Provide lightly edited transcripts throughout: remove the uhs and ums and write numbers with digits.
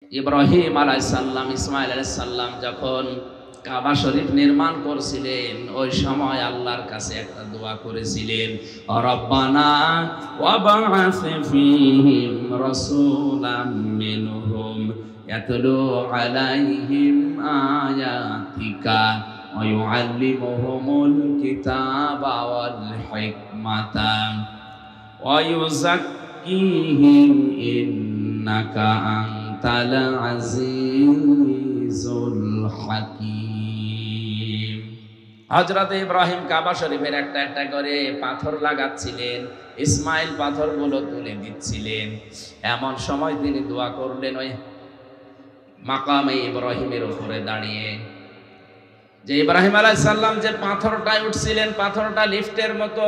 ইব্রাহিম আলাইহিস সালাম ইসমাঈল আলাইহিস সালাম যখন কাবা শরীফ নির্মাণ করছিলেন ওই সময় আল্লাহর কাছে একটা দোয়া করেছিলেন, রব্বানা ওয়াবআস ফীহিম রাসূলাম মিনহুম ইয়াতলু আলাইহিম আয়াতিকা ওয়া ইউআল্লিমুহুমুল কিতাবা ওয়াল হিকমাতা ওয়া ইউযাক্কিহিম ইন্নাকা আনতাল আজিজুল হাকীম। হযরত ইব্রাহিম কাবা শরীফের একটা একটা করে পাথর লাগাচ্ছিলেন, ইসমাইল পাথরগুলো তুলে দিচ্ছিলেন। এমন সময় তিনি দোয়া করলেন ওই মাকামে ইব্রাহিমের উপরে দাঁড়িয়ে, যে ইব্রাহিম আলাইহিস সালাম যে পাথরটায় উঠছিলেন, পাথরটা লিফটের মতো,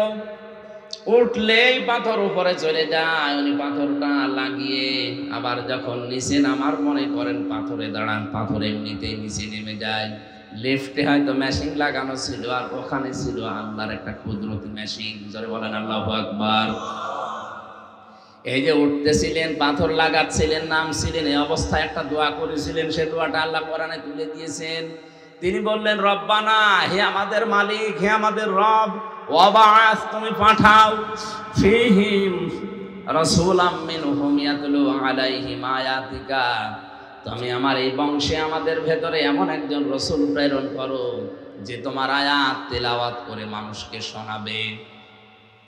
উঠলেই পাথর উপরে চলে যায়, উনি পাথরটা লাগিয়ে আবার যখন নিচে নামার মনে করেন পাথরে দাঁড়ান, পাথর এমনিতেই নিচে নেমে যায়। লিফটে হয়তো মেশিন লাগানো ছিল, আর ওখানে ছিল আল্লাহর একটা কুদরতি মেশিন। জোরে বলেন আল্লাহু আকবার। এই যে উঠতেছিলেন, পাথর লাগাচ্ছিলেন, নামছিলেন, এই অবস্থায় একটা দোয়া করেছিলেন, সে দোয়াটা আল্লাহ কোরআনে তুলে দিয়েছেন। তিনি বললেন, রব্বানা, হে আমাদের মালিক, হে আমাদের রব, ওয়াবাস, তুমি পাঠাও, ফীহিম রাসূলাম মিনহুম ইয়াতলু আলাইহিম আয়াতিকা, তুমি আমার এই বংশে আমাদের ভেতরে এমন একজন রাসূল প্রেরণ করো যে তোমার আয়াত তেলাওয়াত করে মানুষকে শোনাবে।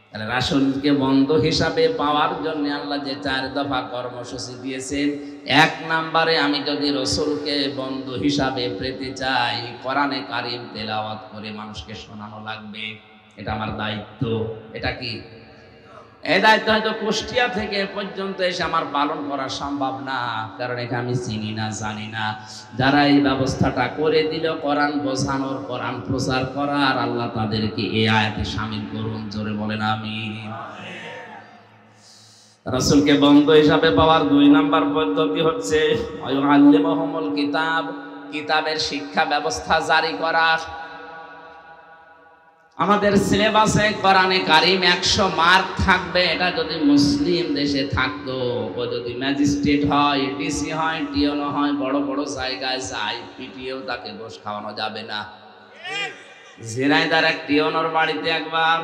তাহলে রাসূলকে বন্ধু হিসাবে পাওয়ার জন্য আল্লাহ যে 4 দফা কর্মসূচি দিয়েছেন, 1 নম্বরে আমি যদি রাসূলকে বন্ধু হিসাবে পেতে চাই, কোরআনে কারীম তেলাওয়াত করে মানুষকে শোনানো লাগবে। এটা আমার দায়িত্ব। এটা কি? এই দায়িত্ব হয়তো কুষ্টিয়া থেকে পর্যন্ত এসে আমার পালন করা সম্ভব না, কারণ এখানে আমি চিনি না, জানি না। যারা এই ব্যবস্থাটা করে দিল, কোরআন বোঝানোর, কোরআন প্রচার করার, আল্লাহ তাদেরকে এই আয়াতে শামিল করুন। জোরে বলেন আমিন। রাসূলকে বন্ধু হিসাবে পাওয়ার 2 নাম্বার পদ্ধতি হচ্ছে আল্লিমুহুমুল কিতাব, কিতাবের শিক্ষা ব্যবস্থা জারি করা। আমাদের সিলেবাসে কোরআনে কারীম 100 মার্ক থাকবে। এটা যদি মুসলিম দেশে থাকতো, ও যদি ম্যাজিস্ট্রেট হয়, ডিসি হয়, টিওনো হয়, বড় বড় জায়গায় যায়, পিটিয়েও তাকে ঘোষ খাওয়ানো যাবে না। ঝিনাইদার এক টিওনোর বাড়িতে একবার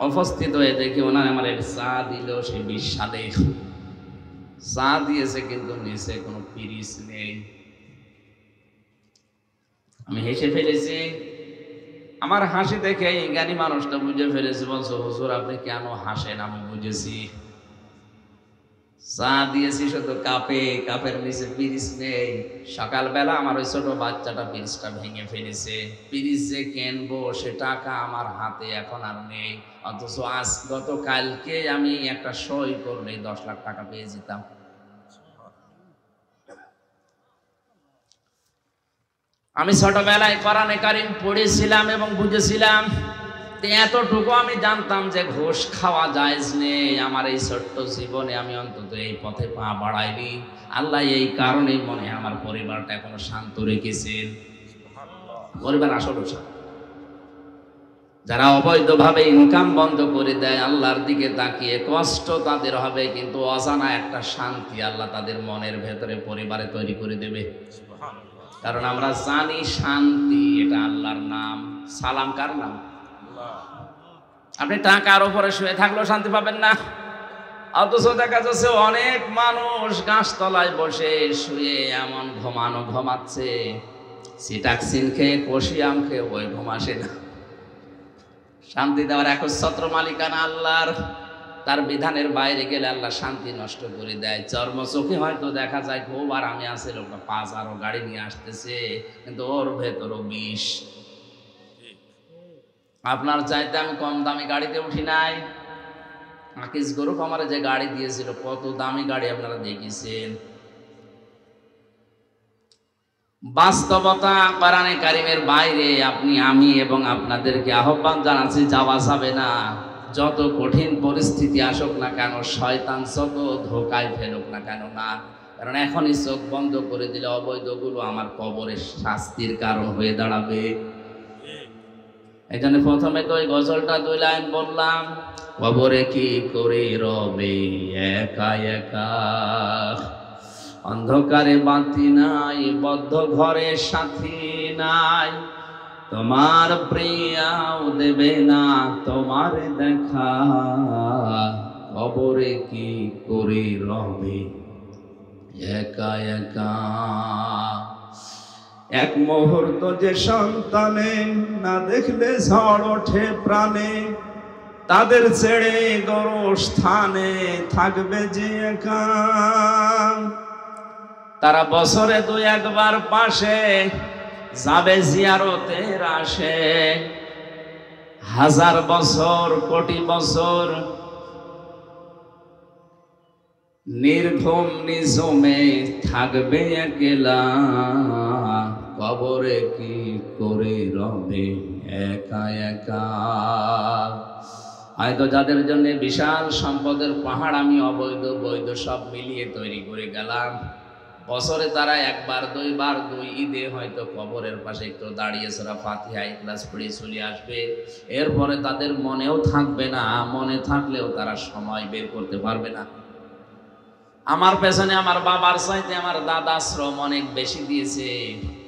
উপস্থিত হয়ে দেখি ওনার আমার চা দিল, সে বিস্বাদে চা দিয়েছে, কিন্তু নিচে কোনো পিরিচ নেই। আমি হেসে ফেলেছি। আমার হাসি দেখে এই জ্ঞানী মানুষটা বুঝে ফেলেছে, বলছো, হুজুর আপনি কেন হাসেন? আমি বুঝেছি, চা দিয়েছি শুধু কাপে, কাপের নিচে পিরিচ নেই। সকালবেলা আমার ওই ছোট বাচ্চাটা পিরিচটা ভেঙে ফেলেছে। পিরিচ যে কিনবো সে টাকা আমার হাতে এখন আর নেই, অথচ আজ গতকালকে আমি একটা সই করলে 10 লাখ টাকা পেয়ে যেতাম। আমি ছোটবেলায় কোরআনে কারীম পড়েছিলাম এবং বুঝেছিলাম, এতটুকু আমি জানতাম যে ঘুষ খাওয়া জায়েজ নেই। আমার এই ছোট্ট জীবনে আমি অন্তত এই পথে পা বাড়াইনি। আল্লাহ এই কারণেই মনে হয় আমার পরিবারটা এখনো শান্ত রেখেছেন। পরিবার আসলে যারা অবৈধভাবে ইনকাম বন্ধ করে দেয়, আল্লাহর দিকে তাকিয়ে কষ্ট তাদের হবে, কিন্তু অজানা একটা শান্তি আল্লাহ তাদের মনের ভেতরে পরিবারে তৈরি করে দেবে। কারণ আমরা জানি শান্তি এটা আল্লাহর নাম। সালাম কার নাম? আপনি টাকার উপরে শুয়ে থাকলেও শান্তি পাবেন না, অথচ দেখা যাচ্ছে অনেক মানুষ গাছতলায় বসে শুয়ে এমন ঘুমাচ্ছে, সিটাক্সিন খেয়ে, কষিয়াম খেয়ে, ওই ঘুম আসে না। শান্তি দেওয়ার একচ্ছত্র মালিকানা আল্লাহর। তার বিধানের বাইরে গেলে আল্লাহ শান্তি নষ্ট করে দেয়। চর্ম চোখে হয়তো দেখা যায় খুব আরামে আছে, লোকটা 5 আরো গাড়ি নিয়ে আসতেছে, কিন্তু ওর ভেতরও বিষ। আপনার চাইতে আমি কম দামি গাড়িতে উঠি নাই। আকিস গ্রুপ আমার যে গাড়ি দিয়েছিল, কত দামি গাড়ি আপনারা দেখেছেন। বাস্তবতা কোরআনে কারীমের বাইরে আপনি, আমি এবং আপনাদেরকে আহ্বান জানাচ্ছি, যাওয়া যাবে না। যত কঠিন পরিস্থিতি আসুক না কেন, শয়তান যত ধোকায় ফেলুক না কেন, না। কারণ এখনই চোখ বন্ধ করে দিলে অবৈধগুলো আমার কবরের শাস্তির কারণ হয়ে দাঁড়াবে। এই জন্য প্রথমে তো ওই গজলটা 2 লাইন বললাম, কবরে কি করে রবে একা একা, অন্ধকারে বাতি নাই, বদ্ধ ঘরে সাথী নাই, তোমার প্রিয়াও দেবে না তোমার দেখা, কবরে কি করে রবে একা একা। এক মুহূর্ত যে সন্তানে না দেখলে ঝড় ওঠে প্রাণে, তাদের ছেড়ে গোরস্থানে থাকবে যে একা। তারা বছরে 2-1 পাশে যাবে জিয়ারতের আসে, 1000 বছর কোটি বছর নির্ঘুম নিঝুমে থাকবে একলা, কবরে কি করে রবে একা একা। হয়তো যাদের জন্য বিশাল সম্পদের পাহাড় আমি অবৈধ বৈধ সব মিলিয়ে তৈরি করে গেলাম, বছরে তারা 1-2 2 ঈদে হয়তো কবরের পাশে একটু দাঁড়িয়ে সূরা ফাতিহা ইখলাস পড়ে চলে আসবে, এরপরে তাদের মনেও থাকবে না, মনে থাকলেও তারা সময় বের করতে পারবে না। আমার পেছনে আমার বাবার চাইতে আমার দাদা শ্রম অনেক বেশি দিয়েছে।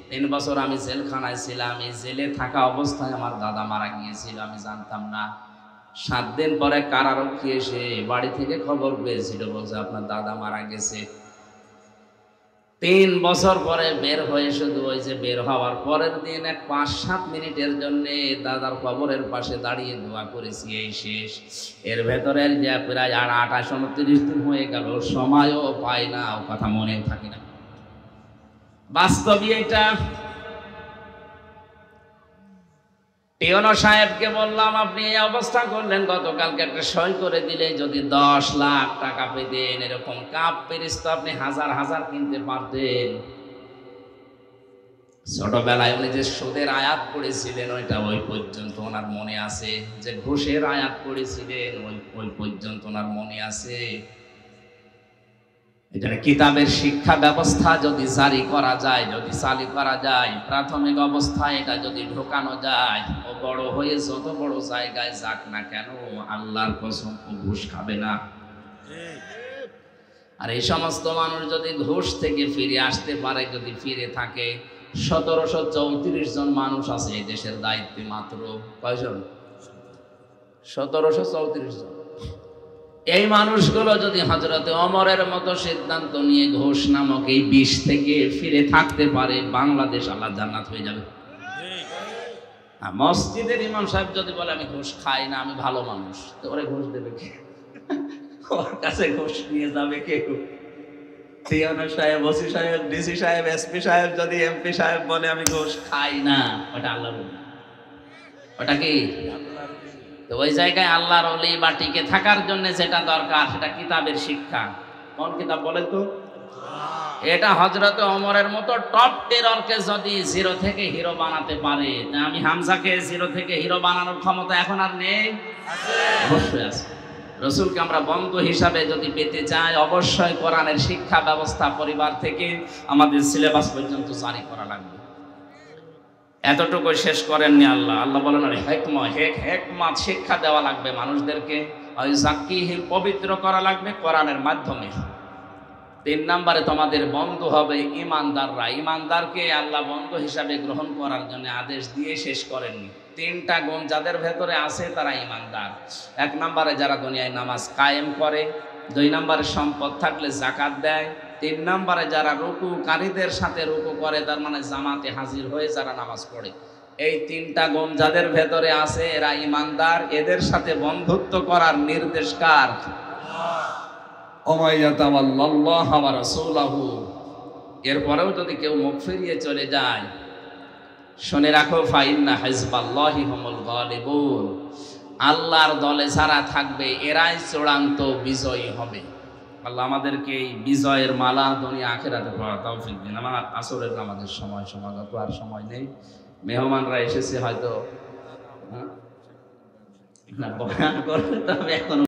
3 বছর আমি জেলখানায় ছিলাম, এই জেলে থাকা অবস্থায় আমার দাদা মারা গিয়েছিল, আমি জানতাম না। 7 দিন পরে কারারক্ষী এসে বাড়ি থেকে খবর পেয়েছিল, বলছে আপনার দাদা মারা গেছে। 3 বছর পরে বের হয়ে শুধু ওই যে বের হওয়ার পরের দিন 5-7 মিনিটের জন্য দাদার কবরের পাশে দাঁড়িয়ে দোয়া করেছি, এই শেষ। এর ভেতরে যে প্রায় 28-29 দিন হয়ে গেল, সময়ও পাই না, ও কথা মনেও থাকে না। বাস্তবে এটা টিওনো সাহেবকে বললাম, আপনি এই অবস্থা করলেন, গতকালকে একটা সই করে দিলে যদি 10 লাখ টাকা পেতেন, এরকম কাপ পেরিস তো আপনি হাজার হাজার কিনতে পারতেন। ছোটবেলায় উনি যে সুদের আয়াত পড়েছিলেন ওইটা ওই পর্যন্ত ওনার মনে আছে, যে ঘুষের আয়াত পড়েছিলেন ওই পর্যন্ত ওনার মনে আছে। এটা কিতাবের শিক্ষা ব্যবস্থা যদি জারি করা যায়, যদি চালু করা যায়, প্রাথমিক অবস্থায় এটা যদি ঢোকানো যায়, ও বড় হয়ে যত বড় জায়গায় যাক না কেন, আল্লাহর কসম ও ঘুষ খাবে না। আর এই সমস্ত মানুষ যদি ঘুষ থেকে ফিরে আসতে পারে, যদি ফিরে থাকে, 1734 জন মানুষ আছে এই দেশের দায়িত্বে, মাত্র কয়জন? 1734 জন। এই মানুষগুলো যদি হযরতে ওমরের মতো সিদ্ধান্ত নিয়ে ঘুষ নামক এই বিষ থেকে ফিরে থাকতে পারে, বাংলাদেশ আল্লাহ জান্নাত হয়ে যাবে। মসজিদের ইমাম সাহেব যদি বলে আমি ঘুষ খাই না, আমি ভালো মানুষ, তো ওরে ঘুষ দেবে কে? ওর কাছে ঘুষ নিয়ে যাবে কে? টিওনো সাহেব, ওসি সাহেব, ডিসি সাহেব, এসপি সাহেব যদি এমপি সাহেব বলে আমি ঘুষ খাই না, ওটা আল্লাহর ওলি। ওটা কি? তো ওই জায়গায় আল্লাহর ওলি বা টিকে থাকার জন্য যেটা দরকার সেটা কিতাবের শিক্ষা। কোন কিতাব বলেন তো? এটা হযরতে ওমরের মতো টপ টেররকে যদি 0 থেকে হিরো বানাতে পারে, আমি হামজাকে 0 থেকে হিরো বানানোর ক্ষমতা এখন আর নেই? অবশ্যই আছে। রাসূলকে আমরা বন্ধু হিসাবে যদি পেতে চাই, অবশ্যই কোরআনের শিক্ষা ব্যবস্থা পরিবার থেকে আমাদের সিলেবাস পর্যন্ত জারি করা লাগবে। এতটুকু শেষ করেননি আল্লাহ। আল্লাহ বলেন হিকমত শিক্ষা দেওয়া লাগবে মানুষদেরকে, ওই যাক্কিহিম পবিত্র করা লাগবে কোরআনের মাধ্যমে। 3 নম্বরে তোমাদের বন্ধু হবে ঈমানদাররা। ঈমানদারকে আল্লাহ বন্ধু হিসাবে গ্রহণ করার জন্য আদেশ দিয়ে শেষ করেননি। 3টা গুণ যাদের ভেতরে আছে তারা ঈমানদার। 1 নম্বরে যারা দুনিয়ায় নামাজ কায়েম করে, 2 নম্বরে সম্পদ থাকলে যাকাত দেয়, 3 নম্বরে যারা রুকুকারীদের সাথে রুকু করে, তার মানে জামাতে হাজির হয়ে যারা নামাজ পড়ে। এই 3টা গুণ যাদের ভেতরে আছে এরা ঈমানদার। এদের সাথে বন্ধুত্ব করার নির্দেশ কার? ওমাইয়াতাওয়াল্লাল্লাহু ওয়া রাসূলাহু। এরপরেও যদি কেউ মুখ ফিরিয়ে চলে যায়, শুনে রাখো ফাইন্না হিজবাল্লাহি হুমুল গালিবুন। আল্লাহর দলে যারা থাকবে এরাই চূড়ান্ত বিজয়ী হবে। আল্লাহ আমাদেরকে এই বিজয়ের মালা দুনিয়া আখিরাতে পড়ার তৌফিক দিন। আমার আসরের নামাজের সময় সমাগত, আর সময় নেই। মেহমানরা এসেছে হয়তো বয়ান করতে হবে এখন।